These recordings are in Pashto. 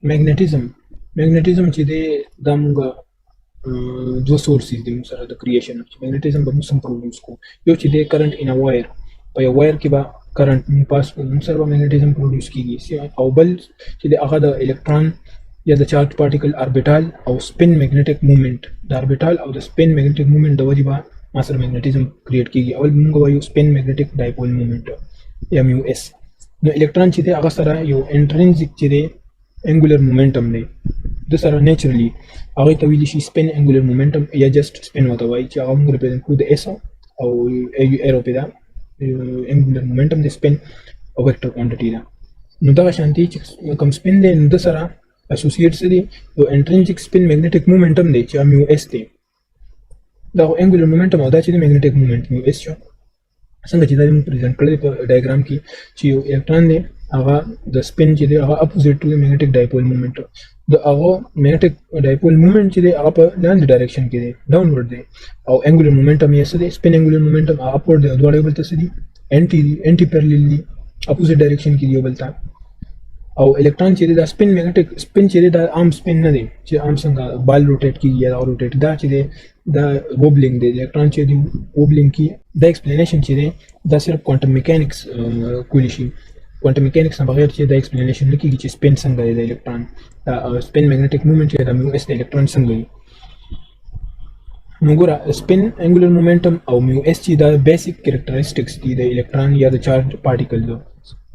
magnetism چې د موږ دوه سورسز دي سره د کریشن magnetism به موږ پروډوس کو یو چې د کرنٹ ان ا وایر په یو وایر کې به کرنٹ پاس کو موږ سره magnetism پروډوس کیږي او بل چې د هغه د الکترون یا د چارج پارټیکل اربیټال او سپین میګنیټک موومېنټ د اربیټال او د سپین میګنیټک موومېنټ د وجې به ما سره magnetism کریټ کیږي اول موږ وایو سپین میګنیټک ډایپول موومېنټ یا میو اس نو الکترون چې د هغه سره یو انټرینزیک چې دی angular momentum دی د سره نیچرلی هغه ته ویل شي سپین angular momentum یا جست سپین وته وایي چې هغه موږ ریپرزنټ کوو د اس او ایرو په دا angular momentum د سپین او ویکټر کوانټیټی دا نو دا شانتي چې کوم سپین دی نو د سره اسوسییټ سره یو انټرینزیک سپین میګنیټک موومېنټم دی چې میو اس دی دا angular momentum او دا چې د میګنیټک موومېنټ میو اس شو څنګه چې دا موږ پریزنټ کړل په ډایګرام کې چې یو الکترون دی هغه د سپین چې دی هغه اپوزیټ ټو میګنیټک ډایپول موومېنټ د هغه میګنیټک ډایپول موومېنټ چې دی هغه په لاندې ډایرکشن کې دی ډاونورډ دی او angular momentum یې څه دی سپین angular momentum اپورډ دی دواړه بل ته څه دي انټي پیرلل دي اپوزیټ ډایرکشن کې دی بل ته او الکترون چې دا سپین میګنیټک سپین چې دا عام سپین نه دی چې عام څنګه بال روټیټ کیږي یا روټیټ دا چې دا ووبلینګ دی الکترون چې دی ووبلینګ کی دا ایکسپلینیشن چې دی دا صرف کوانټم میکانکس کولی شي کوانټم میکانکس نه بغیر چې دا ایکسپلینیشن لکېږي چې سپین څنګه دی د الکترون سپین میګنیټک موومېنټ چې دا میو اس د الکترون څنګه دی نو ګوره سپین انګولر موومېنټم او میو اس چې دا بیسیک کیریکټریسټکس دي د الکترون یا د چارج پارټیکل دو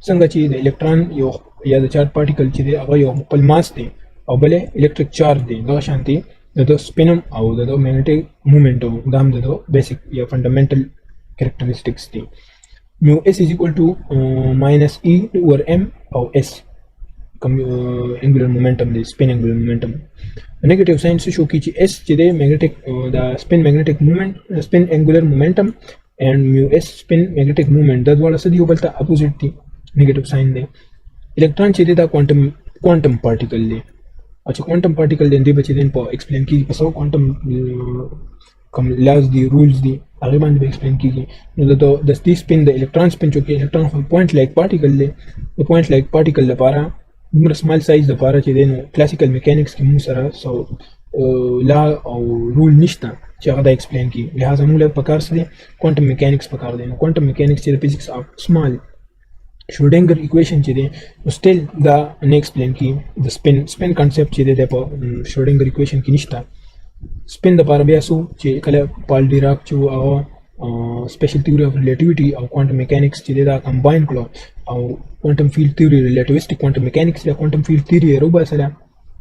څنګه چې د الکترون یو یا د چارج پارټیکل چې دی هغه یو خپل ماس دی او بل الکتریک چارج دی دا شانتي د سپینم او د میګنیټک موومېنټ دا هم د بیسیک یا فندامنټل کیریکټریسټکس دي mu s is equal to minus e over m او s angular momentum دی spin angular momentum negative sign شو کی چې s چې دی magnetic دا spin magnetic moment spin angular momentum and mu s spin magnetic moment دا دواړه څه دی یو بل ته اپوزیټ دي negative sign دی الکترون چې دی دا کوانټم پارټیکل دی او چې کوانټم پارټیکل دی د بچی دین په ایکسپلین کیږي په څو کوانټم کوم لاز دی رولز دی هغه باندې ایکسپلین کیږي نو د دې سپین د الکترون سپین چې الکترون خو پوینټ لایک پارټیکل دی د پوینټ لایک پارټیکل لپاره موږ سمال سایز لپاره چې دی نو کلاسیکل میکانکس کې موږ سره سو لا او رول نشته چې هغه دا ایکسپلین کیږي لہذا موږ له پکار سره کوانټم میکانکس پکار دی نو کوانټم میکانکس چې د فزکس اف سمال شروډینګر ایکویشن چې دی نو سټیل دا نه ایکسپلین کی د سپین کانسپټ چې دی په شروډینګر ایکویشن کې نشته سپین د لپاره بیا سو چې کله پال ډیراک چې هغه سپیشل تھیوري اف ریلیټیویټي او کوانټم میکانکس چې دا کمباین کړو او کوانټم فیلډ تھیوري ریلیټیویسټک کوانټم میکانکس یا کوانټم فیلډ تھیوري روبا سره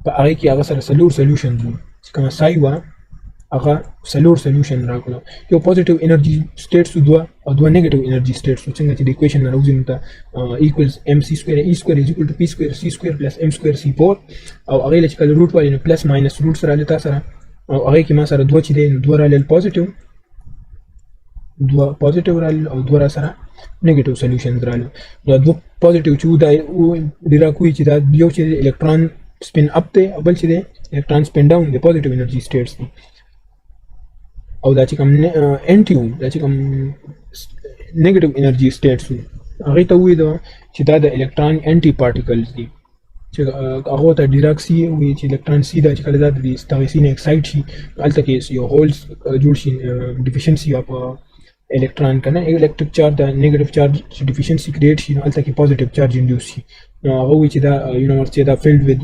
په هغه کې هغه سره سولوشن دي چې کوم سای وا هغه سولوشن راکړو یو پوزټیو انرژي سټیټس دوه او دوه نیگیټیو انرژي سټیټس څنګه چې د ایکویشن راوځي نو ته ایکوالز mc سکوير e سکوير is equal to p سکوير c سکوير plus m سکوير c4 او هغه چې کله روټ والی نو پلس ماینس روټ سره لته سره او هغه کې ما سره دوه چې دی دوه رال پوزټیو دوه پوزټیو رال او دوه سره نیگیټیو سولوشن رال نو دوه پوزټیو چې دا ډیرا کوي چې دا یو چې الکترون سپین اپ ته او بل چې دی الکترون سپین ډاون دی پوزټیو انرژي سټیټس دي او دا چې کوم انټیو دا چې کوم نیگیټیو انرژي سټیټس هغه ته وایي چې دا د الکترون انټي پارټیکلز دي چې هغه ته ډیراک سی وي چې الکترون سی دا چې کله دا د ستاسو نه ایکسایټ شي الته کې یو هولز جوړ شي ډیفیشنسي اف الکترون کنه الکتریک چارج د نیگیټیو چارج ډیفیشنسي کریټ شي الته کې پوزټیو چارج انډیوس شي نو هغه وایي چې دا یونیورس چې دا فیلډ وذ